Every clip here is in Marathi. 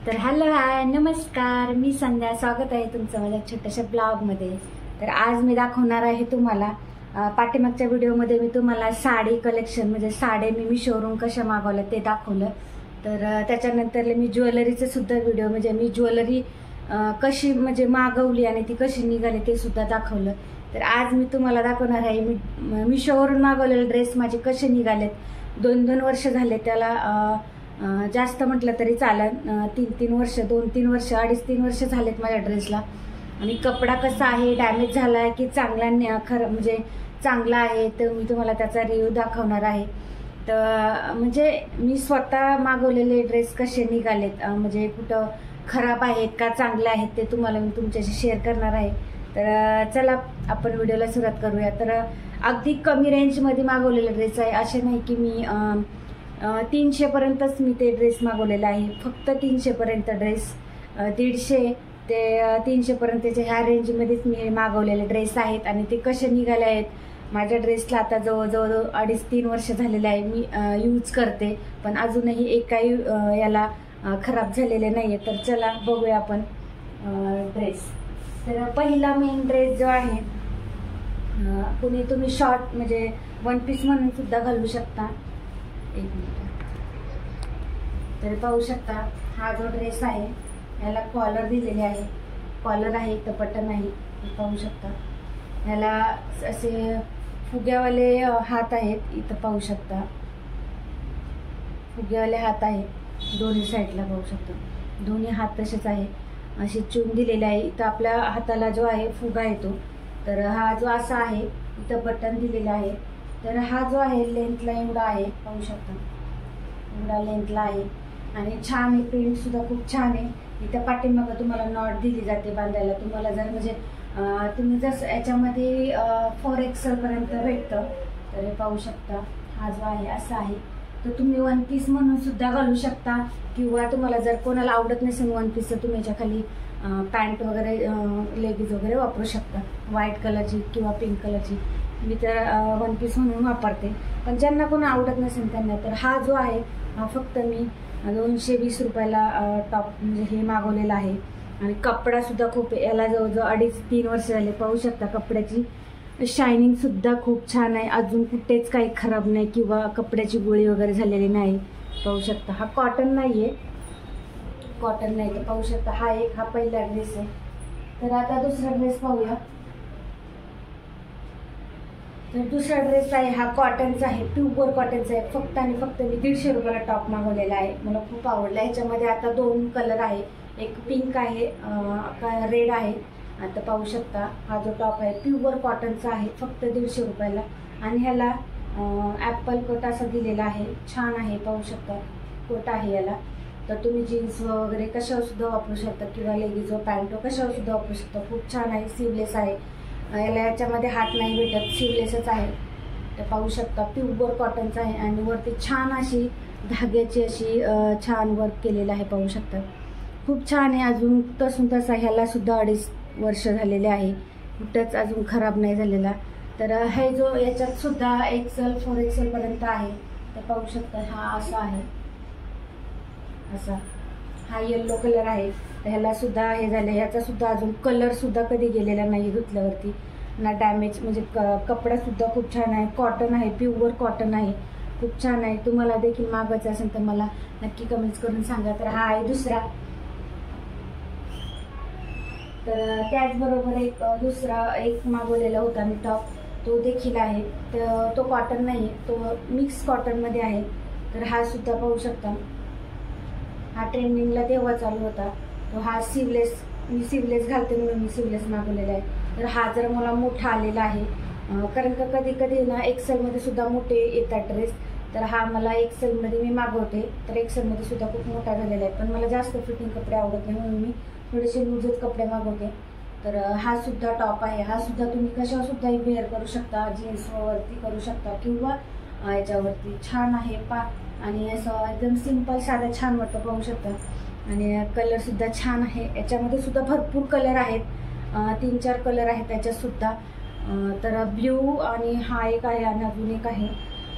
तर हॅलो हाय नमस्कार, मी संध्या. स्वागत आहे तुमचं माझ्या छोट्याशा ब्लॉगमध्ये. तर आज मी दाखवणार आहे तुम्हाला पाठीमागच्या व्हिडिओमध्ये मी तुम्हाला साडी कलेक्शन म्हणजे साडी मी शोरूम कशा मागवल्या ते दाखवलं. तर त्याच्यानंतर मी ज्वेलरीचं सुद्धा व्हिडिओ म्हणजे मी ज्वेलरी कशी म्हणजे मागवली आणि ती कशी निघाली ते सुद्धा दाखवलं. तर आज मी तुम्हाला दाखवणार आहे मी शोवरून मागवलेले ड्रेस माझे कसे निघालेत. 2-2 वर्ष झाले त्याला, जास्त म्हटलं तरी चालेल. 3-3 वर्ष 2-3 वर्ष 2.5-3 वर्ष झालेत माझ्या ड्रेसला. आणि कपडा कसा आहे, डॅमेज झाला आहे की चांगला खरं म्हणजे चांगला आहे, तर मी तुम्हाला त्याचा रिव्ह्यू दाखवणार आहे. तर म्हणजे मी स्वतः मागवलेले ड्रेस कसे निघालेत, म्हणजे कुठं खराब आहेत का चांगले आहेत ते तुम्हाला मी तुमच्याशी शेअर करणार आहे. तर चला आपण व्हिडिओला सुरुवात करूया. तर अगदी कमी रेंजमध्ये मागवलेले ड्रेस आहे, असे नाही की मी 300 पर्यंतच मी ते ड्रेस मागवलेला आहे. फक्त 300 पर्यंत ड्रेस, 150 ते 300 पर्यंतचे ह्या रेंजमध्येच मी मागवलेले ड्रेस आहेत. आणि ते कसे निघाले आहेत, माझ्या ड्रेसला आता जवळजवळ 2.5-3 वर्ष झालेले आहे मी यूज करते, पण अजूनही एक काही याला खराब झालेले नाही आहे. तर चला बघूया आपण ड्रेस. तर पहिला मेन ड्रेस जो आहे, कुणी तुम्ही शॉर्ट म्हणजे 1 पीस म्हणून सुद्धा घालू शकता. एक मिनिट. तर पाहू शकता हा जो ड्रेस आहे याला कॉलर दिलेले आहे, कॉलर आहे, इथं बटन आहे, पाहू शकता. याला असे फुग्यावाले हात आहेत, इथं पाहू शकता फुग्यावाले हात आहेत दोन्ही साईडला, पाहू शकता दोन्ही हात तसेच आहे. अशी चून दिलेली आहे. इथं आपल्या हाताला जो आहे फुगा येतो. तर हा जो असा आहे, इथं बटन दिलेलं आहे. तर हा जो आहे लेंथला एवढा आहे, पाहू शकता एवढा लेंथला आहे. आणि छान आहे, प्रिंट सुद्धा खूप छान आहे. इथं पाठीमागं तुम्हाला नॉट दिली जाते बांधायला. तुम्हाला जर म्हणजे तुम्ही जसं याच्यामध्ये 4XL पर्यंत भेटतं. तर हे पाहू शकता हा जो आहे असा आहे. तर तुम्ही 1 पीस म्हणून सुद्धा घालू शकता, किंवा तुम्हाला जर कोणाला आवडत नसेल 1 पीस तर तुम्ही याच्या खाली पॅन्ट वगैरे लेगिज वगैरे वापरू शकता, व्हाईट कलरची किंवा पिंक कलरची. मी तर 1 पीस म्हणून वापरते, पण ज्यांना कोण आवडत नसेल त्यांना. तर हा जो आहे हा फक्त मी 220 रुपयाला टॉप म्हणजे हे मागवलेलं आहे. आणि कपडा सुद्धा खूप, याला जवळजवळ 2.5-3 वर्ष झाले. पाहू शकता कपड्याची शायनिंग सुद्धा खूप छान आहे, अजून कुठेच काही खराब नाही किंवा कपड्याची गोळी वगैरे झालेली नाही. पाहू शकता हा कॉटन नाही आहे, कॉटन नाही. तर पाहू शकता हा पहिला ड्रेस आहे. तर आता दुसरा ड्रेस पाहूया. तर दुसरा ड्रेस आहे हा कॉटनचा आहे, प्युअर कॉटनचा आहे. फक्त आणि फक्त मी 150 रुपयाला टॉप मागवलेला आहे. मला खूप आवडला. ह्याच्यामध्ये आता 2 कलर आहे, एक पिंक आहे, रेड आहे. आता पाहू शकता हा जो टॉप आहे प्युअर कॉटनचा आहे, फक्त 150 रुपयाला. आणि ह्याला ॲपल कोट असा दिलेला आहे, छान आहे. पाहू शकता कोट आहे याला. तर तुम्ही जीन्स वगैरे कशावर सुद्धा वापरू शकता, किंवा लेगीज व पॅन्ट कशावर सुद्धा वापरू शकता. खूप छान आहे. सिवलेस आहे, याच्यामध्ये हात नाही भेटत, सिवलेसच आहे. तर पाहू शकता प्युअर कॉटनचा आहे. आणि वरती छान अशी धाग्याची अशी छान वर्क केलेलं आहे, पाहू शकता खूप छान आहे. अजून तसून तसा ह्याला सुद्धा 2.5 वर्ष झालेले आहे, कुठंच अजून खराब नाही झालेला. तर हे जो याच्यात सुद्धा XL 4XL पर्यंत आहे. तर पाहू शकता हा असा आहे, असा हा येल्लो कलर आहे. तर ह्याला सुद्धा हे झालं, ह्याचा सुद्धा अजून कलर सुद्धा कधी गेलेला नाही धुतल्यावरती ना, डॅमेज म्हणजे कपडा सुद्धा खूप छान आहे. कॉटन आहे, प्युअर कॉटन आहे, खूप छान आहे. तुम्हाला देखील मागायचं असेल तर मला नक्की कमेंट्स करून सांगा. तर हा आहे दुसरा. तर त्याचबरोबर दुसरा एक मागवलेला होता मी टॉप, तो देखील आहे. तर तो कॉटन नाही आहे, तो मिक्स कॉटनमध्ये आहे. तर हा सुद्धा पाहू शकता, हा ट्रेंडिंगला तेव्हा चालू होता. तो हा सिवलेस, मी सिवलेस घालते म्हणून मी सिवलेस मागवलेला आहे. तर हा जर मला मोठा आलेला आहे, कारण का कधी कधी ना XLमध्ये सुद्धा मोठे येतात ड्रेस. तर हा मला XLमध्ये मी मागवते, तर XLमध्ये सुद्धा खूप मोठा झालेला आहे. पण मला जास्त फिटिंग कपडे आवडत नाही म्हणून मी थोडेसे लूजच कपडे मागवते. तर हा सुद्धा टॉप आहे. हा सुद्धा तुम्ही कशावर सुद्धा वेअर करू शकता, जीन्सवरती करू शकता किंवा याच्यावरती. छान आहे आणि असं एकदम सिंपल साधा छान वाटतं, पाहू शकता. आणि कलर सुद्धा छान आहे. याच्यामध्ये सुद्धा भरपूर कलर आहेत, 3-4 कलर आहेत त्याच्यात सुद्धा. तर ब्ल्यू आणि हा एक आहे आणि अजून एक आहे.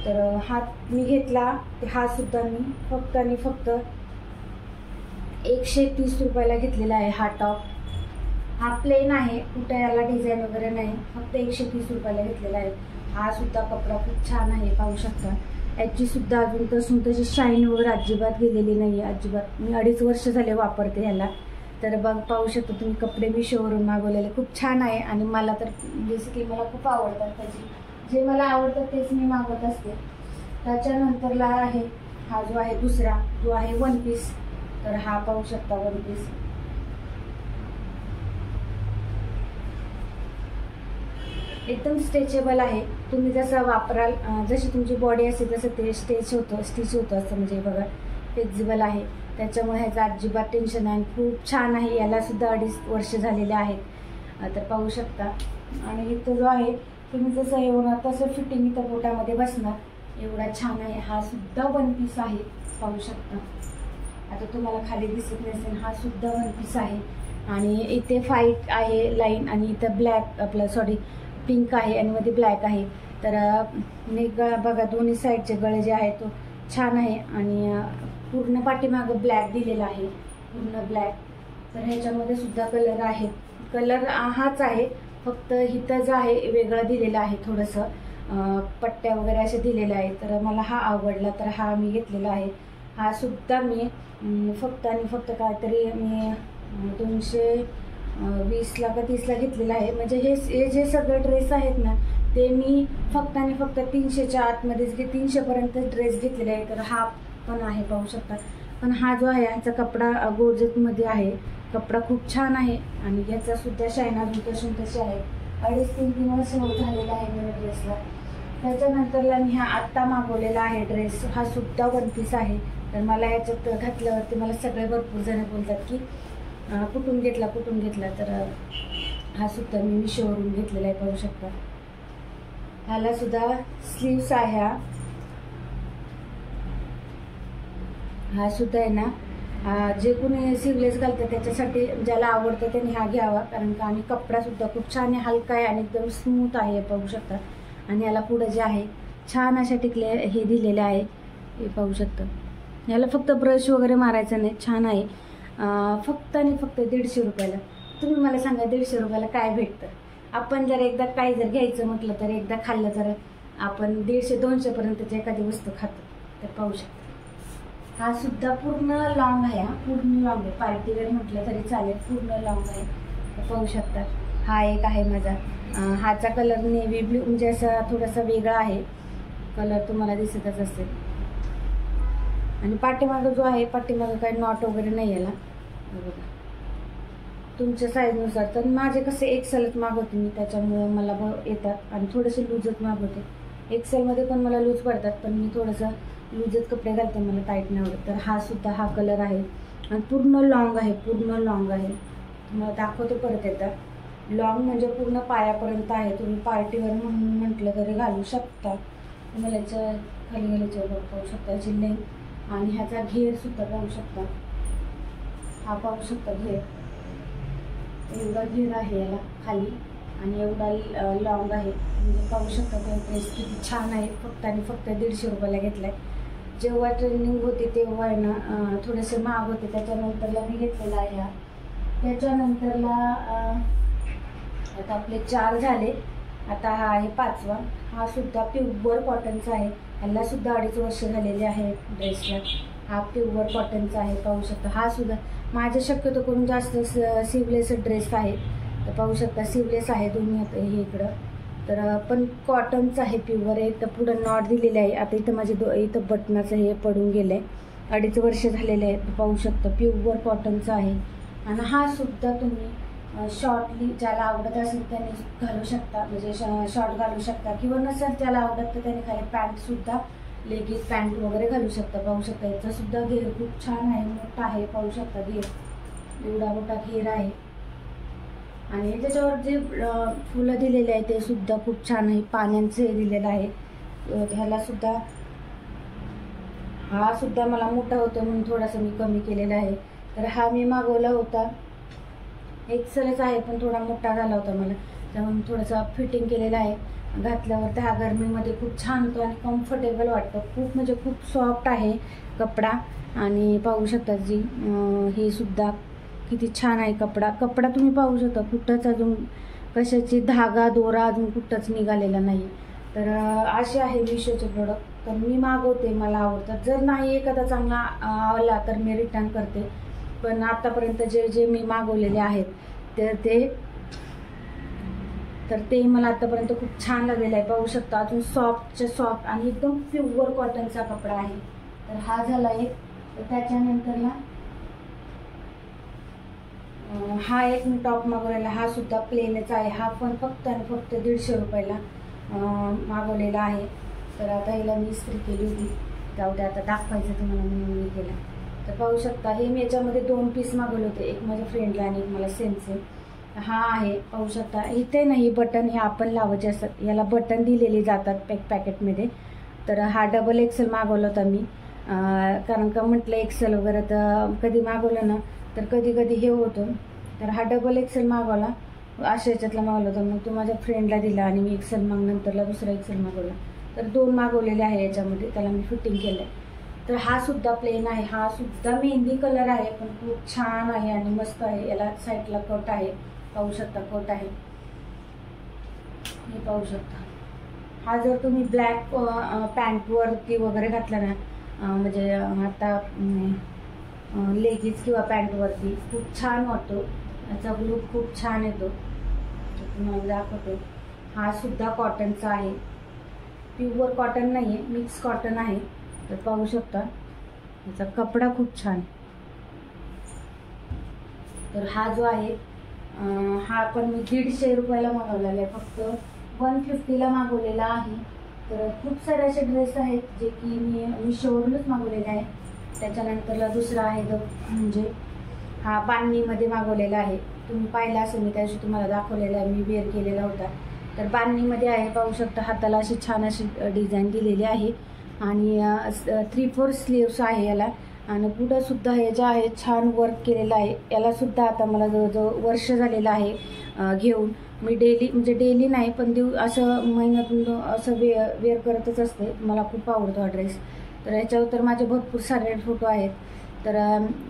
तर हा मी घेतला, हा सुद्धा मी फक्त आणि फक्त 130 रुपयाला घेतलेला आहे हा टॉप. हा प्लेन आहे, कुठे याला डिझाईन वगैरे नाही, फक्त 130 रुपयाला घेतलेला आहे. हा सुद्धा कपडा खूप छान आहे, पाहू शकता. याची सुद्धा अजून पासून त्याची शाईन वगैरे अजिबात गेलेली नाही आहे, अजिबात. मी 2.5 वर्ष झाले वापरते ह्याला. तर बघ, पाहू शकतो तुम्ही, कपडे मी शोवरून मागवलेले. खूप छान आहे आणि मला तर बेसिकली मला खूप आवडतात त्याची, जे मला आवडतं तेच मी मागवत असते. त्याच्यानंतरला आहे हा जो आहे दुसरा, जो आहे वन पीस. तर हा पाहू शकता वन पीस. एकदम स्ट्रेचेबल आहे. तुम्ही जसं वापराल, जशी तुमची बॉडी असते तसं ते स्टिच होतं असं. म्हणजे बघा, फ्लेक्झिबल आहे, त्याच्यामुळे ह्याचं अजिबात टेन्शन आहे. खूप छान आहे. याला सुद्धा 2.5 वर्ष झालेले आहेत. तर पाहू शकता. आणि इथं जो आहे, तुम्ही जसं हे होणार तसं फिटिंग इथं पोटामध्ये बसणार, एवढा छान आहे. हा सुद्धा वन पीस आहे, पाहू शकता. आता तुम्हाला खाली दिसत नसेल, हा सुद्धा वन पीस आहे. आणि इथे व्हाईट आहे लाईन, आणि इथं ब्लॅक, आपलं पिंक आहे, आणि मध्ये ब्लॅक आहे. तर गळा बघा, दोन्ही साईडचे गळे जे आहेत तो छान आहे. आणि पूर्ण पाठीमागं ब्लॅक दिलेला आहे, पूर्ण ब्लॅक. तर ह्याच्यामध्ये सुद्धा कलर आहेत. कलर हाच आहे, फक्त इथं जे आहे वेगळं दिलेलं आहे, थोडंसं पट्ट्या वगैरे असे दिलेले आहे. तर मला हा आवडला, तर हा मी घेतलेला आहे. हा सुद्धा मी फक्त आणि फक्त काहीतरी मी 220ला का 30ला घेतलेला आहे. म्हणजे हे जे सगळे ड्रेस आहेत ना, ते मी फक्त आणि फक्त 300च्या आतमध्येच 300पर्यंत ड्रेस घेतलेले आहे. तर हा पण आहे, पाहू शकता. पण हा जो आहे, ह्याचा कपडा गोर्जेटमध्ये आहे, कपडा खूप छान आहे. आणि ह्याचा सुद्धा शाईन अजून तशी आहे. 2.5-3 वर्ष झालेला आहे मला ड्रेसला. त्याच्यानंतरला मी हा आत्ता मागवलेला आहे ड्रेस, हा सुद्धा वन पीस आहे. तर मला याच्यात घातल्यावरती मला सगळे भरपूर जण बोलतात की कुठून घेतला. तर हा सुद्धा मी मिशोवरून घेतलेला आहे, पाहू शकता. ह्याला सुद्धा स्लीव्स आहे. हा सुद्धा आहे ना, जे कोणी स्लीवलेस घालतं त्याच्यासाठी, ज्याला आवडतं त्यांनी हा घ्यावा. कारण का, आणि कपडा सुद्धा खूप छान आहे, हलका आहे आणि एकदम स्मूथ आहे, पाहू शकता. आणि याला पुढं जे आहे छान अशा टिकले हे दिलेले आहे, हे पाहू शकता. याला फक्त ब्रश वगैरे मारायचं नाही, छान आहे. फक्त आणि फक्त 150 रुपयाला. तुम्ही मला सांगा, 150 रुपयाला काय भेटतं? आपण जर एकदा काही जर घ्यायचं म्हटलं तर एकदा खाल्लं तर आपण 150-200पर्यंतची एखादी वस्तू खातो. तर पाहू शकता. हा सुद्धा पूर्ण लॉंग आहे, पूर्ण लॉंग आहे. पार्टीवेअर म्हटलं तरी चालेल, पूर्ण लॉंग आहे, पाहू शकता. हा एक आहे माझा. हाचा कलर नेव्ही ब्ल्यू, म्हणजे असा थोडासा वेगळा आहे कलर, तुम्हाला दिसतच असेल. आणि पाठीमागं जो आहे, पाठीमागं काही नॉट वगैरे नाही याला, बघा, तुमच्या साईजनुसार. तर माझे कसे एक्सेलच मागवते मी, त्याच्यामुळे मला येतात. आणि थोडेसे लूजच मागवते. एक्सेलमध्ये पण मला लूज पडतात, पण मी थोडंसं लूजच कपडे घालते, मला टाईट नाही आवडत. तर हा सुद्धा हा कलर आहे आणि पूर्ण लॉंग आहे, पूर्ण लॉंग आहे. तुम्हाला दाखवते परत एकदा. लॉंग म्हणजे पूर्ण पायापर्यंत आहे. तुम्ही पार्टीवर म्हणून म्हटलं तरी घालू शकता. तुम्हाला याच्या खाली घालायच्या पाहू शकता, याची लेंथ. आणि ह्याचा घेर सुद्धा पाहू शकता. हा पाहू शकता घेर, एवढा घेर आहे याला खाली, आणि एवढा लॉंग आहे. म्हणजे पाहू शकता तो ड्रेस किती छान आहे. फक्त आणि फक्त 150 रुपयाला घेतला आहे. जेव्हा ट्रेनिंग होती तेव्हा आहे ना, थोडेसे महाग होते, त्याच्यानंतरला मी घेतलेला आहे हा. त्याच्यानंतरला आता आपले 4 झाले, आता हा आहे 5वा. हा सुद्धा प्युअर कॉटनचा आहे. ह्याला सुद्धा 2.5 वर्ष झालेले आहे ड्रेसला. हा प्युअर कॉटनचा आहे, पाहू शकता. हा सुद्धा माझे शक्यतो करून जास्त सिवलेस ड्रेस आहे. तर पाहू शकता, सिवलेस आहे दोन्ही हे इकडं. तर पण कॉटनचं आहे, प्युअर आहे. तर पुढं नॉट दिलेले आहे. आता इथं माझे इथं बटनाचं हे पडून गेलं आहे, 2.5 वर्ष झालेले आहे. पाहू शकता, प्युअर कॉटनचं आहे. आणि हा सुद्धा तुम्ही शॉर्टली ज्याला आवडत असेल त्याने घालू शकता, म्हणजे शॉर्ट घालू शकता, किंवा नसेल ज्याला आवडत तर त्याने खाली पॅन्टसुद्धा, लेगीज पॅन्ट वगैरे घालू शकता. पाहू शकता, याचा सुद्धा घेर खूप छान आहे, मोठा आहे, पाहू शकता. घेर एवढा मोठा घेर आहे. आणि त्याच्यावर जे फुलं दिलेले आहे ते सुद्धा खूप छान आहे, पाण्यांचं हे दिलेलं आहे. ह्याला सुद्धा, हा सुद्धा मला मोठा होतो म्हणून थोडासा मी कमी केलेला आहे. तर हा मी मागवला होता, एक्सेलच आहे, पण थोडा मोठा झाला होता मला, त्यामुळे थोडासा फिटिंग केलेला आहे. घातल्यावर त्या गरमीमध्ये खूप छान होतो आणि कम्फर्टेबल वाटतं. खूप म्हणजे खूप सॉफ्ट आहे कपडा. आणि पाहू शकता जी हे सुद्धा किती छान आहे कपडा. कपडा तुम्ही पाहू शकता कुठंच अजून कशाची धागा दोरा अजून कुठंच निघालेला नाही. तर असे आहे मिशोचे प्रोडक्ट. तर मी मागवते, मला आवडतात. जर नाही एखादा चांगला आला तर मी रिटर्न करते. पण आतापर्यंत जे मी मागवलेले आहेत तर ते मला आतापर्यंत खूप छान लागलेलं आहे. पाहू शकता अजून सॉफ्टच्या सॉफ्ट आणि एकदम प्युअर कॉटनचा कपडा आहे. तर हा झाला एक. तर त्याच्यानंतरला हा एक मी टॉप मागवलेला, हा सुद्धा प्लेनच आहे. हा पण फक्त आणि फक्त 150 रुपयाला मागवलेला आहे. तर आता ह्याला मी इस्त्री केली होती, जाऊ द्या आता दाखवायचं तुम्हाला म्हणून मी केलं. तर पाहू शकता हे मी याच्यामध्ये 2 पीस मागवले होते, एक माझ्या फ्रेंडला आणि एक मला सेम. हा आहे पाहू शकता. इथे नाही बटन हे आपण लावायचे असतात, याला बटन दिलेले जातात पॅकेटमध्ये. तर हा डबल एक्सेल मागवला होता मी, कारण का म्हटलं एक्सेल वगैरे तर कधी मागवलं ना तर कधी कधी हे होतं. तर हा डबल एक्सेल मागवला, अशा याच्यातला मागवला होता. मग तो माझ्या फ्रेंडला दिला आणि मी एक्सेल मग नंतरला दुसरा एक्सेल मागवला. तर 2 मागवलेले आहे याच्यामध्ये, त्याला मी फिटिंग केलं आहे. तर हा सुद्धा प्लेन आहे, हा सुद्धा मेहंदी कलर आहे, पण खूप छान आहे आणि मस्त आहे. याला साईडला कट आहे, पाहू शकता कट आहे, हे पाहू शकता. हा जर तुम्ही ब्लॅक पॅन्टवरती वगैरे घातला ना, म्हणजे आता लेगिन्स किंवा पॅन्टवरती खूप छान वाटतो. याचा लुक खूप छान येतो. तुम्हाला दाखवतो. हा सुद्धा कॉटनचा आहे, प्युअर कॉटन नाही आहे, मिक्स कॉटन आहे. तर पाहू शकता याचा कपडा खूप छान. तर हा जो आहे हा पण मी 150 रुपयाला मागवलेला आहे, फक्त 150ला मागवलेला आहे. तर खूप सारे असे ड्रेस आहेत जे की मी मिशोवरूनच मागवलेले आहे. त्याच्यानंतरला दुसरा आहे तो म्हणजे हा बांधणीमध्ये मागवलेला आहे. तुम्ही पाहिला असेल, मी त्या दिवशी तुम्हाला दाखवलेला आहे, मी वेअर केलेला होता. तर बांधणीमध्ये आहे, पाहू शकता. हाताला अशी छान अशी डिझाईन दिलेली आहे आणि 3/4 स्लीव्स आहे याला. आणि पुढं सुद्धा हे जे आहे छान वर्क केलेलं आहे. याला सुद्धा आता मला जवळजवळ वर्ष झालेलं आहे घेऊन. मी डेली नाही पण असं महिन्यातून असं वेअर करतच असते. मला खूप आवडतो हा ड्रेस. तर याच्यावर तर माझे भरपूर सारे फोटो आहेत. तर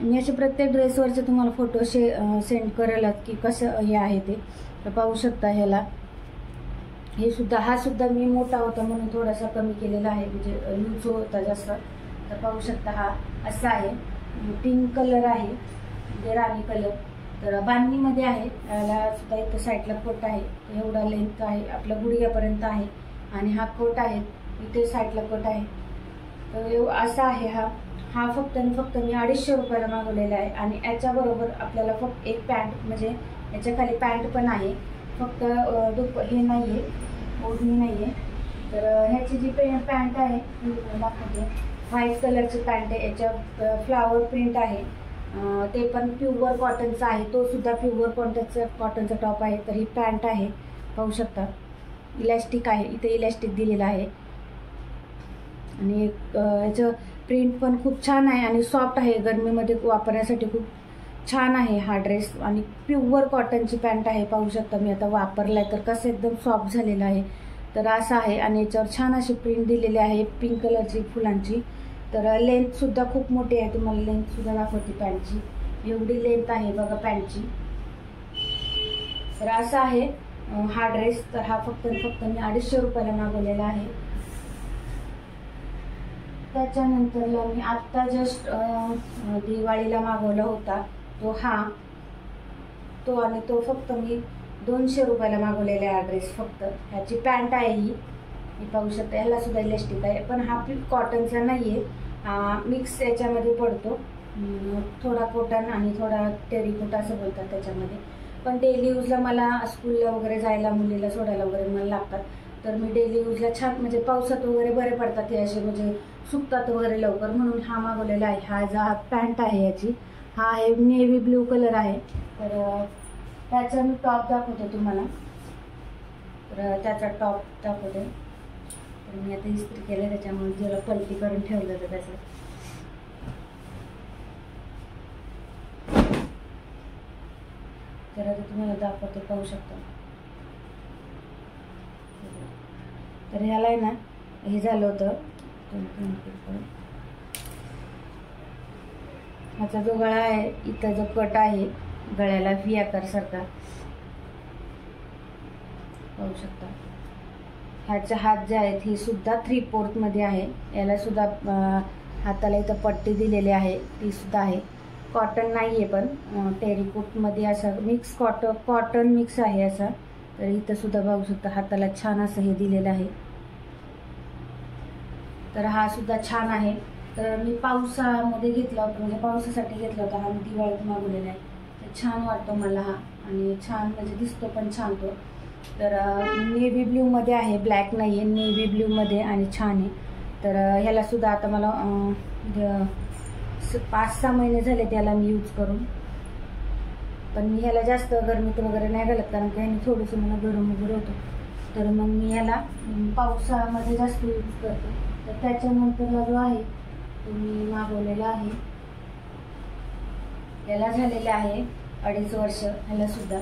मी असे प्रत्येक ड्रेसवरचे तुम्हाला फोटो सेंड करेलच की कसं हे आहे ते. तर पाहू शकता ह्याला हा सुद्धा मी मोठा होता म्हणून थोडासा कमी केलेला आहे, म्हणजे लूज होता जास्त. तर पाहू शकता हा असा आहे, पिंक कलर आहे, म्हणजे राणी कलर. तर बांधणीमध्ये आहे. याला सुद्धा इथं साईडला कोट आहे, एवढा लेंथ आहे, आपल्या गुडघ्यापर्यंत आहे. आणि हा कोट आहे, इथे साईडला कोट आहे. तर असा आहे हा फक्त आणि फक्त मी 250 रुपयाला मागवलेला आहे. आणि याच्याबरोबर आपल्याला फक्त एक पॅन्ट, म्हणजे याच्या खाली पॅन्ट पण आहे, फक्त हे नाही आहे, ओढणी नाही आहे. तर ह्याची जी पॅन्ट आहे ती दाखवते. व्हाईट कलरची पॅन्ट आहे, याच्यावर फ्लावर प्रिंट आहे. ते पण प्युअर कॉटनचा आहे, तो सुद्धा प्युअर कॉटनचा टॉप आहे. तर ही पॅन्ट आहे, पाहू शकता. इलॅस्टिक आहे, इथे इलॅस्टिक दिलेलं आहे. आणि याचं प्रिंट पण खूप छान आहे आणि सॉफ्ट आहे, गरमीमध्ये वापरण्यासाठी खूप छान आहे हा ड्रेस. आणि प्युअर कॉटनची पॅन्ट आहे, पाहू शकता. मी आता वापरला आहे तर कसं एकदम सॉफ्ट झालेलं आहे. तर असं आहे. आणि याच्यावर छान अशी प्रिंट दिलेली आहे पिंक कलरची फुलांची. तर लेंथसुद्धा खूप मोठी आहे, तुम्हाला लेंथसुद्धा दाखवते पॅन्टची. एवढी लेंथ आहे बघा पॅन्टची. तर असं आहे हा ड्रेस. तर हा फक्त मी 250 रुपयाला मागवलेला आहे. त्याच्यानंतरला मी आत्ता जस्ट दिवाळीला मागवला होता तो फक्त मी 200 रुपयाला मागवलेला आहे ड्रेस. फक्त ह्याची पॅन्ट आहे ही पाहू शकता. ह्याला सुद्धा इलॅस्टिक आहे, पण हा कॉटनचा नाही आहे, मिक्स याच्यामध्ये पडतो. थोडा कॉटन आणि थोडा टेरिकोटा असं बोलतात त्याच्यामध्ये. पण डेली यूजला मला स्कूलला वगैरे जायला, मुलीला सोडायला वगैरे मला लागतात. तर मी डेली यूजला छान, म्हणजे पावसात वगैरे बरे पडतात हे असे, म्हणजे सुकतात वगैरे लवकर, म्हणून हा मागवलेला आहे. हा जो पॅन्ट आहे याची, हा आहे नेव्ही ब्ल्यू कलर आहे. तर त्याचा मी टॉप दाखवते तुम्हाला. तर त्याचा टॉप दाखवते. तर मी आता इस्त्री केलं, त्याच्यामुळे जरा पलटी करून ठेवलं होतं त्याचं. तर आता तुम्हाला दाखवते, पाहू शकता. तर ह्याला आहे ना हे झालं होतं, ह्याचा जो गळा आहे इथं जो कट आहे गळ्याला व्ही आकारसारखा पाहू शकता. ह्याचे हात जे आहेत हे सुद्धा 3/4 मध्ये आहे. याला सुद्धा हाताला इथं पट्टी दिलेली आहे, ती सुद्धा आहे. कॉटन नाही आहे पण टेरिकोटमध्ये असं मिक्स कॉटन मिक्स आहे असा. तर इथं सुद्धा बघू शकता हाताला छान असं हे दिलेलं आहे. तर हा सुद्धा छान आहे. तर मी पावसामध्ये घेतला होता, म्हणजे पावसासाठी घेतला होता हा. मी दिवाळीत मागवलेला आहे. तर छान वाटतो मला हा आणि छान म्हणजे दिसतो पण छान तो. तर नेव्ही ब्ल्यूमध्ये आहे, ब्लॅक नाही आहे, नेव्ही ब्ल्यूमध्ये आणि छान आहे. तर ह्याला सुद्धा आता मला 5-6 महिने झाले त्याला मी यूज करून. पण मी ह्याला जास्त गरमीत वगैरे नाही घालत कारण की ह्याने थोडंसं मला गरम वगैरे होतो. तर मग मी ह्याला पावसामध्ये जास्त यूज करते. तर त्याच्यानंतरला जो आहे तो मी मागवलेला आहे, याला झालेले आहे 2.5 वर्ष. ह्याला सुद्धा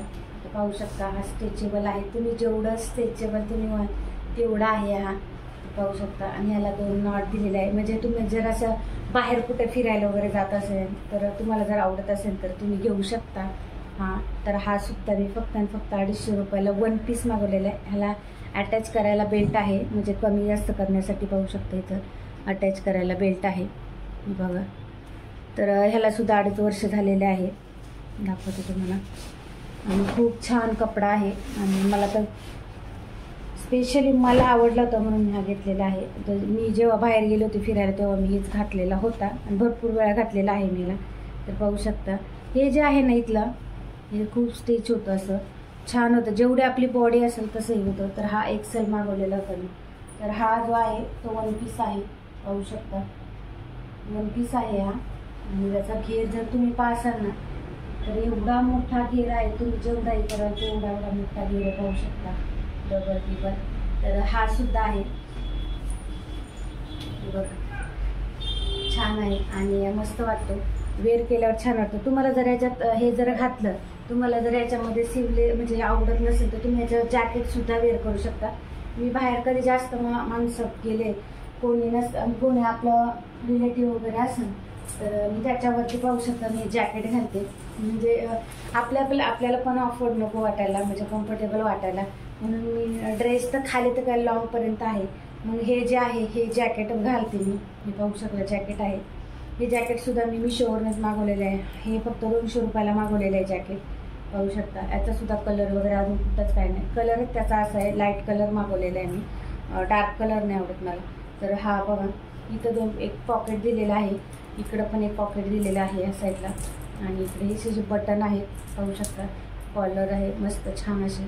पाहू शकता हा स्ट्रेचेबल आहे. तुम्ही जेवढं स्ट्रेचेबल तुम्ही तेवढं आहे हा, पाहू शकता. आणि ह्याला 2 नॉट दिलेले आहे, म्हणजे तुम्ही जर असं बाहेर कुठे फिरायला वगैरे जात असेल तर तुम्हाला जर आवडत असेल तर तुम्ही घेऊ शकता हा. तर हा सुद्धा मी फक्त आणि फक्त 250 रुपयाला 1 पीस मागवलेला आहे. ह्याला अटॅच करायला बेल्ट आहे, म्हणजे कमी जास्त करण्यासाठी पाहू शकता इथं अटॅच करायला बेल्ट आहे बघा. तर ह्याला सुद्धा 2.5 वर्ष झालेले आहे, दाखवते तुम्हाला. आणि खूप छान कपडा आहे आणि मला तर स्पेशली मला आवडला होता म्हणून हा घेतलेला आहे. तर मी जेव्हा बाहेर गेले होते फिरायला तेव्हा मी हेच घातलेला होता आणि भरपूर वेळा घातलेला आहे मीला. तर पाहू शकता हे जे आहे ना इथलं हे खूप स्टिच होतं, असं छान होतं. जेवढी आपली बॉडी असेल तसंही होतं. तर हा एक्सेल मागवलेला होता मी. तर हा जो आहे तो 1 पीस आहे, पाहू शकता 1 पीस आहे हा. आणि त्याचा घेर जर तुम्ही पाहसाल ना तर एवढा मोठा घेर आहे, तुम्ही जेवढाही कराल तेवढा एवढा मोठा घेर पाहू शकता, डबल टिबल. तर हा सुद्धा आहे बघा, छान आहे आणि मस्त वाटतो वेअर केल्यावर, छान वाटतं. तुम्हाला जर याच्यात हे जर घातलं, तुम्हाला जर याच्यामध्ये सिवले म्हणजे आवडत नसेल तर तुम्ही याच्यावर जॅकेट सुद्धा वेअर करू शकता. मी बाहेर कधी जास्त माणसं गेले, कोणी आपलं रिलेटिव्ह वगैरे असेल तर मी त्याच्यावरती पाहू शकता मी जॅकेट घालते, म्हणजे आपल्याला पण ऑफवर्ड नको वाटायला, म्हणजे कम्फर्टेबल वाटायला. म्हणून मी ड्रेस तर खाली तर काय लॉंगपर्यंत आहे, मग हे जे आहे हे जॅकेट घालते मी पाहू शकता जॅकेट आहे. हे जॅकेटसुद्धा मी मिशोवरूनच मागवलेलं आहे. हे फक्त 200 रुपयाला मागवलेलं आहे जॅकेट, पाहू शकता. याचासुद्धा कलर वगैरे अजून कुठंच काय नाही. कलरच त्याचा असा आहे, लाईट कलर मागवलेला आहे मी, डार्क कलर नाही आवडत मला. तर हा बघा इथं एक पॉकेट दिलेलं आहे, इकडं पण एक पॉकेट दिलेलं आहे या साईडला. आणि इकडे हे जे बटन आहेत पाहू शकता, कॉलर आहे मस्त छान असे.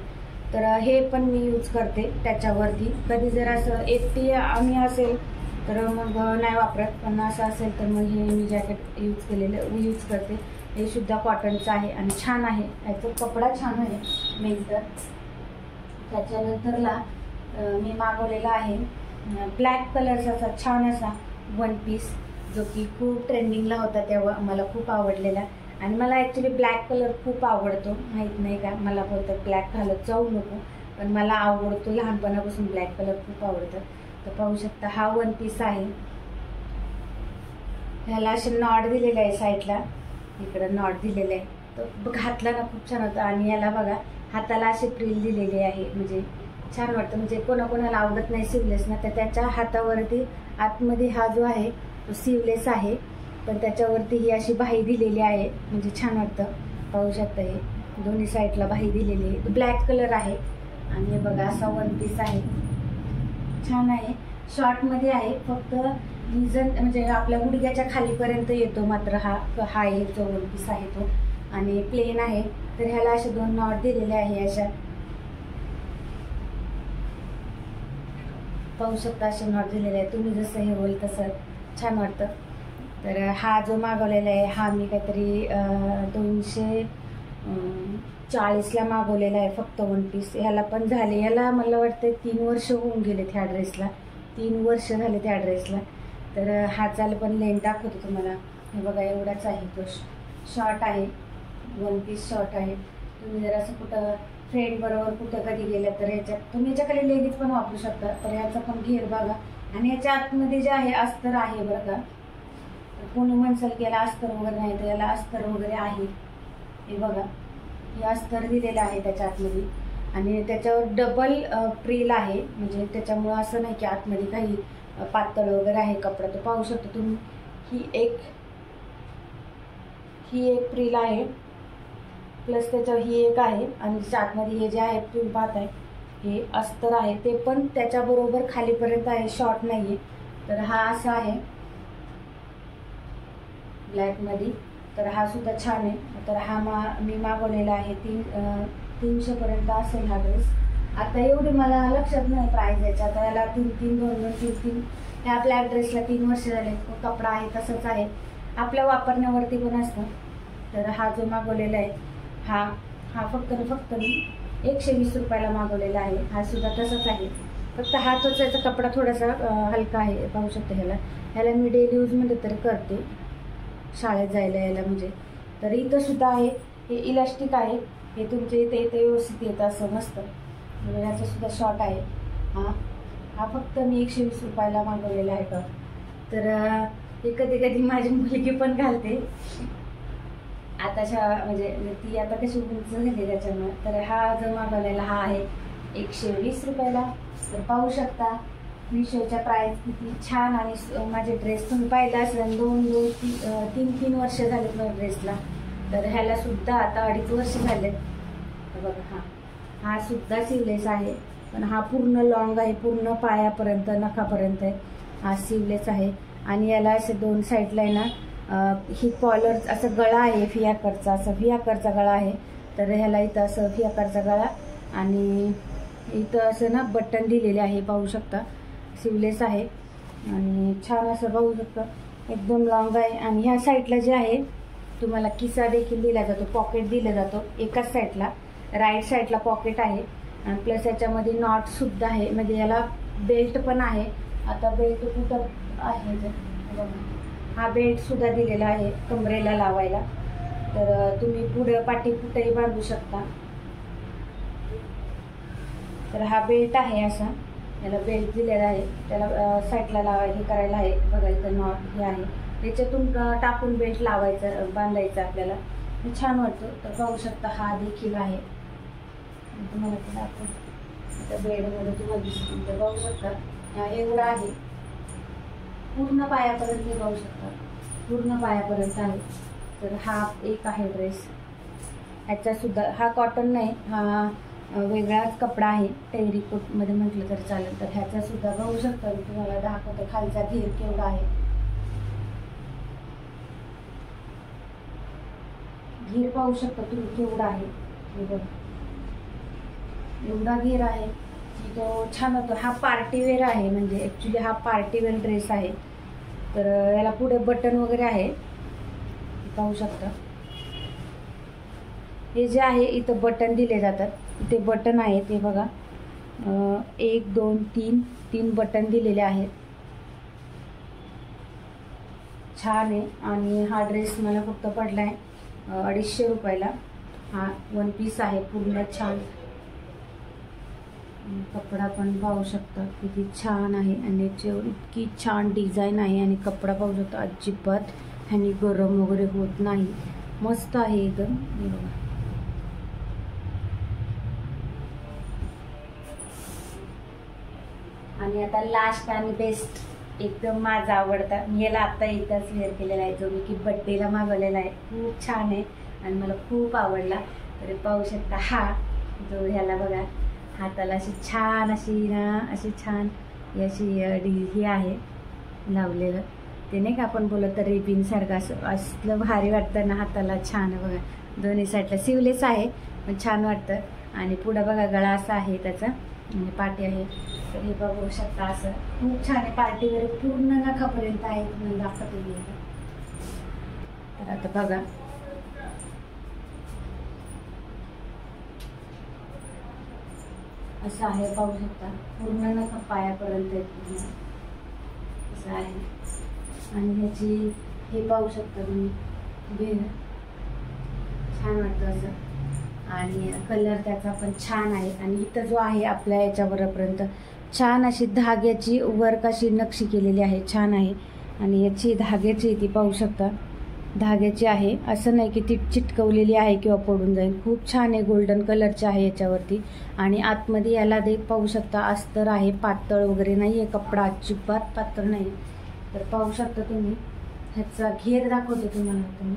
तर हे पण मी यूज करते त्याच्यावरती. कधी जर असं एकटी आम्ही असेल तर मग नाही वापरत, पण असं असेल तर मग हे मी जॅकेट यूज करते. हे सुद्धा कॉटनचं आहे आणि छान आहे, याचा कपडा छान आहे मेन तर. त्याच्यानंतरला मी मागवलेला आहे ब्लॅक कलरचा असा छान असा 1 पीस, जो की खूप ट्रेंडिंगला होता तेव्हा, मला खूप आवडलेला. आणि मला ॲक्च्युली ब्लॅक कलर खूप आवडतो, माहीत नाही का, मला बोलतात ब्लॅक घालत जाऊ नको, पण मला आवडतो, लहानपणापासून ब्लॅक कलर खूप आवडतं. तर पाहू शकता हा 1 पीस आहे. ह्याला असे नॉट दिलेलं आहे साईडला, इकडं नॉट दिलेलं आहे. तो घातला ना खूप छान होता. आणि याला बघा हाताला असे फ्रिल दिलेले आहे, म्हणजे छान वाटतं. म्हणजे कोणाकोणाला आवडत नाही सिवलेस ना, तर त्याच्या हातावरती आतमध्ये हा जो आहे तो सिवलेस आहे, पण त्याच्यावरती ही अशी बाही दिलेली आहे, म्हणजे छान वाटतं. पाहू शकता हे दोन्ही साईडला बाही दिलेली आहे. ब्लॅक कलर आहे आणि हे बघा असा 1 पीस आहे, छान आहे. शॉर्टमध्ये आहे, फक्त रिझन म्हणजे आपल्या गुडघ्याच्या खालीपर्यंत येतो, मात्र हा आहे जो 1 पीस आहे तो. आणि प्लेन आहे. तर ह्याला असे 2 नॉट दिलेले आहे अशा, पाहू शकता असे नॉट दिलेले आहे. तुम्ही जसं हे होईल तसं छान वाटतं. तर हा जो मागवलेला आहे हा मी काहीतरी 240ला मागवलेला आहे, फक्त 1 पीस. ह्याला पण झाले, ह्याला मला वाटतं 3 वर्ष होऊन गेलेत ह्या ड्रेसला, 3 वर्ष झाले त्या ड्रेसला. तर हाताला पण लेंथ दाखवतो तुम्हाला, हे बघा एवढाच आहे तो. शॉर्ट आहे, 1 पीस शॉर्ट आहे. तुम्ही जर असं कुठं फ्रेंड बरोबर कुठं कधी गेलं तर याच्यात तुम्ही याच्याकडे लेगीज पण वापरू शकता. तर याचा पण घेर बघा. आणि याच्या आतमध्ये जे आहे अस्तर आहे बरं का. कोणी म्हणसाल की याला अस्तर वगैरे नाही, तर याला अस्तर वगैरे आहे. हे बघा, हे अस्तर दिलेलं आहे त्याच्या आतमध्ये. आणि त्याच्यावर डबल प्रिल आहे, म्हणजे त्याच्यामुळं असं नाही की आतमध्ये काही पातळ वगैरे आहे कपडा. तर पाहू शकता तुम्ही, ही एक प्रिल आहे, प्लस त्याच्यावर ही एक आहे. आणि आतमध्ये हे जे आहे प्रिल पाहताय हे अस्तर आहे, ते पण त्याच्याबरोबर खालीपर्यंत आहे, शॉर्ट नाही आहे. तर हा असा आहे ब्लॅकमध्ये. तर हा सुद्धा छान आहे. तर हा मी मागवलेला आहे 300 पर्यंत असेल हा ड्रेस. आता एवढी मला लक्षात नाही प्राईस याच्या. आता याला 3-3 ह्या ब्लॅक ड्रेसला 3 वर्ष झाले. कपडा आहे तसंच आहे, आपल्या वापरण्यावरती पण असतं. तर हा जो मागवलेला आहे हा फक्त मी 120 रुपयाला मागवलेला आहे. हा सुद्धा तसाच आहे, फक्त हा तोच याचा कपडा थोडासा हलका आहे. पाहू शकता ह्याला मी डेली यूजमध्ये तर करते, शाळेत जायला यायला म्हणजे. तर इथं सुद्धा आहे, हे इलास्टिक आहे, हे तुमच्या इथे व्यवस्थित येतं असं मस्त. ह्याचं सुद्धा शॉर्ट आहे. हा फक्त मी 120 रुपयाला मागवलेला आहे टॉप. तर हे कधी कधी माझी मुलगी पण घालते आताच्या, म्हणजे ती आता कशी उंच झाली त्याच्यामुळे. तर हा जो मागवलेला हा आहे 120 रुपयाला. तर पाहू शकता मिशोच्या प्राईस किती छान. आणि माझे ड्रेस तुम्ही पाहिला असेल 2-3 वर्ष झालेत माझ्या ड्रेसला. तर ह्याला सुद्धा आता 2.5 वर्ष झालेत. तर बघा हा सुद्धा सिवलेस आहे, पण हा पूर्ण लॉंग आहे, पूर्ण पायापर्यंत नखापर्यंत आहे. हा सिवलेस आहे. आणि याला असे 2 साईडला आहे ना ही कॉलर असं गळा आहे फियाकरचा, असं फियाकरचा गळा आहे. तर ह्याला इथं असं फियाकरचा गळा आणि इथं असं ना बटन दिलेले आहे, पाहू शकता. सिवलेस आहे आणि छान असं पाहू शकता, एकदम लॉंग आहे. आणि ह्या साईडला जे आहे तुम्हाला किस्सा देखील दिला जातो, पॉकेट दिला जातो एकाच साईडला. राईट साईडला पॉकेट आहे आणि प्लस याच्यामध्ये नॉट सुद्धा आहे, म्हणजे याला बेल्ट पण आहे. आता बेल्ट कुठं आहे हा बेल्ट सुद्धा दिलेला आहे कमरेला लावायला. तर तुम्ही पुढं पाठी कुठेही बांधू शकता. तर हा बेल्ट आहे असा, याला बेल्ट दिलेला आहे, त्याला साईडला लावायला हे करायला आहे. बघा इथं नॉट हे आहे, त्याच्यातून टाकून बेल्ट लावायचं बांधायचं आपल्याला, छान वाटतं. तर पाहू शकता हा देखील आहे. तुम्हाला दाखवतो बेडमध्ये तुम्हाला दिसतील. तर पाहू शकता एवढा आहे, पूर्ण पायापर्यंत हे पाहू शकता, पूर्ण पायापर्यंत आहे. तर हा एक आहे ड्रेस. ह्याचा सुद्धा हा कॉटन नाही, हा वेगळाच कपडा आहे, टेरिकोटमध्ये म्हटलं तर चालेल. तर ह्याचा सुद्धा पाहू शकता मी तुम्हाला दाखवतो खालचा घेर केवढा आहे. घेर पाहू शकता तुम्ही केवढा आहे, एवढा घेर आहे की तो छान होतो. हा पार्टीवेअर आहे, म्हणजे ॲक्च्युली हा पार्टीवेअर ड्रेस आहे. तर याला पुढे बटन वगैरे आहे, पाहू शकता. हे जे आहे इथं बटन दिले जातात, इथे बटन आहे ते बघा 1 2 3 बटन दिलेले आहेत. छान आहे. आणि हा ड्रेस मला फक्त पडला आहे 250 रुपयाला. हा 1 पीस आहे, पूर्ण छान कपडा पण पाहू शकता किती छान आहे. आणि याच्यावर इतकी छान डिझाईन आहे आणि कपडा पाहू शकता, अजिबात ह्यानी गरम वगैरे होत नाही, मस्त आहे एकदम. हे बघा आणि आता लास्ट आणि बेस्ट एकदम माझा आवडता, मी याला आत्ता एकदाच वेअर केलेला आहे, जो मी की बड्डेला मागवलेला आहे. खूप छान आहे आणि मला खूप आवडला. तर पाहू शकता हा जो ह्याला बघा हाताला अशी छान अशी ना अशी छान अशी ही आहे लावलेलं, ते नाही का आपण बोलत तर रिबिनसारखं असं असलं भारी वाटतं ना हाताला. छान आहे बघा, दोन्ही साईडला सिवलेस आहे पण छान वाटतं. आणि पुढं बघा गळा असा आहे त्याचा आणि पाटी आहे. तर हे बघू शकता असं खूप छान आहे, पार्टीवर पूर्ण नखापर्यंत आहे. तुम्हाला दाखवते मी. तर आता बघा असं आहे, पाहू शकता पूर्ण नखा पायापर्यंत असं आहे. आणि ह्याची हे पाहू शकता तुम्ही घेर, छान वाटतं असं. आणि कलर त्याचा पण छान आहे. आणि इथं जो आहे आपल्या याच्यावरपर्यंत छान अशी धाग्याची वर्क अशी नक्षी केलेली आहे, छान आहे. आणि याची धाग्याची ती पाहू शकता, धाग्याची आहे, असं नाही की ती चिटकवलेली आहे किंवा पडून जाईल. खूप छान आहे, गोल्डन कलरची आहे याच्यावरती. आणि आतमध्ये याला पाहू शकता अस्तर आहे, पातळ वगैरे नाही आहे कपडा, अजिबात पातळ नाही. तर पाहू शकता तुम्ही. ह्याचा घेर दाखवते तुम्हाला तुम्ही,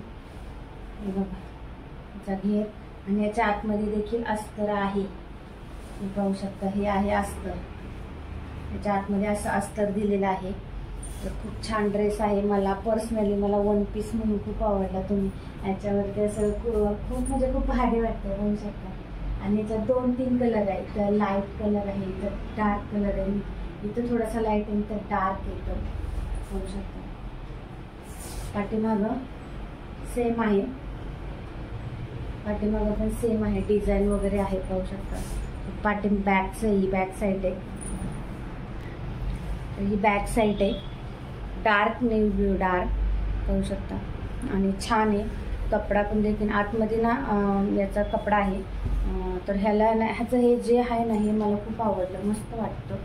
हे बघा ह्याचा घेर. आणि याच्या आतमध्ये देखील अस्तर आहे, हे पाहू शकता, हे आहे अस्तर. याच्या आतमध्ये असं अस्तर दिलेलं आहे. तर खूप छान ड्रेस आहे. मला पर्सनली वन पीस म्हणून खूप आवडला. तुम्ही याच्यावरती असं खूप म्हणजे खूप भारी वाटतं, पाहू शकता. आणि याच्यात 2-3 कलर आहे. इथं लाईट कलर आहे, इथं डार्क कलर आहे, इथं थोडासा लाईट आहे, इथं डार्क एकदम, पाहू शकता. पाठीमागं सेम आहे, पाठीमागं पण सेम आहे, डिझाईन वगैरे आहे, पाहू शकता. ही बॅक साईड आहे. ही बॅक साईड आहे, डार्क नेव्ही ब्लू डार्क, पाहू शकता. आणि छान आहे कपडा पण देखील. आतमध्ये ना याचा कपडा आहे. तर ह्याचं हे जे आहे ना, हे मला खूप आवडलं, मस्त वाटतं.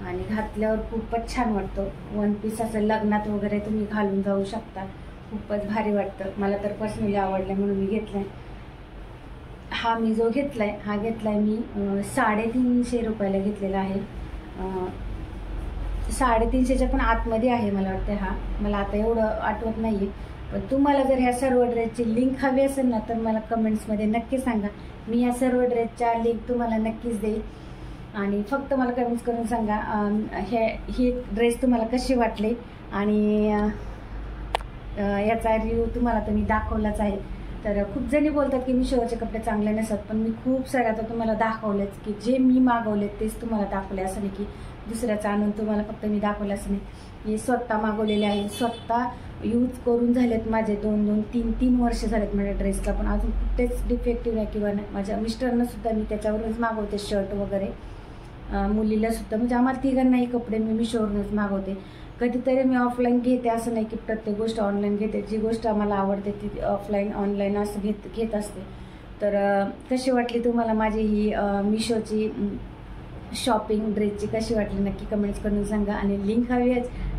आणि घातल्यावर खूपच छान वाटतं. वन पीस असं लग्नात वगैरे तुम्ही घालून जाऊ शकता, खूपच भारी वाटतं. मला तर पर्सनली आवडलं म्हणून मी घेतलाय. हा मी जो घेतलाय, हा घेतलाय मी 350 रुपयाला घेतलेला आहे. 350च्या पण आतमध्ये आहे मला वाटतं. हा मला आता एवढं आठवत नाही आहे. पण तुम्हाला जर ह्या सर्व ड्रेसची लिंक हवी असेल ना, तर मला कमेंट्समध्ये नक्की सांगा. मी या सर्व ड्रेसच्या लिंक तुम्हाला नक्कीच देईल. आणि फक्त मला कमेंट्स करून सांगा ही ड्रेस तुम्हाला कशी वाटले. आणि याचा रिव्ह्यू तुम्हाला तर मी दाखवलाच आहे. तर खूप जणी बोलतात की मिशोवरचे कपडे चांगले नसतात, पण मी खूप सारे आता तुम्हाला दाखवलेच, की जे मी मागवले तेच तुम्हाला दाखवले. असं नाही की दुसऱ्याचं आणून तुम्हाला फक्त मी दाखवलं, असं नाही. मी स्वतः मागवलेले आहे, स्वतः यूज करून झालेत माझे 2-2, 3-3 वर्ष झालेत माझ्या ड्रेसला, पण अजून कुठेच डिफेक्टिव्ह नाही किंवा नाही. माझ्या मिस्टरनं सुद्धा मी त्याच्यावरूनच मागवते, शर्ट वगैरे, मुलीला सुद्धा, म्हणजे आम्हाला तिघांनाही कपडे मी मिशोवरूनच मागवते. कधीतरी मी ऑफलाईन घेते, असं नाही की प्रत्येक गोष्ट ऑनलाईन घेते. जी गोष्ट आम्हाला आवडते ती ऑफलाईन ऑनलाईन असं घेत असते. तर कशी वाटली तुम्हाला माझी ही मिशोची शॉपिंग ड्रेसची कशी वाटली नक्की कमेंट्स करून सांगा. आणि लिंक हवी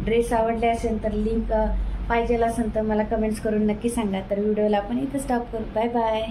ड्रेस आवडले असेल तर लिंक पाहिजे असेल तर मला कमेंट्स करून नक्की सांगा. तर व्हिडिओला आपण इथं स्टॉप करू. Bye bye.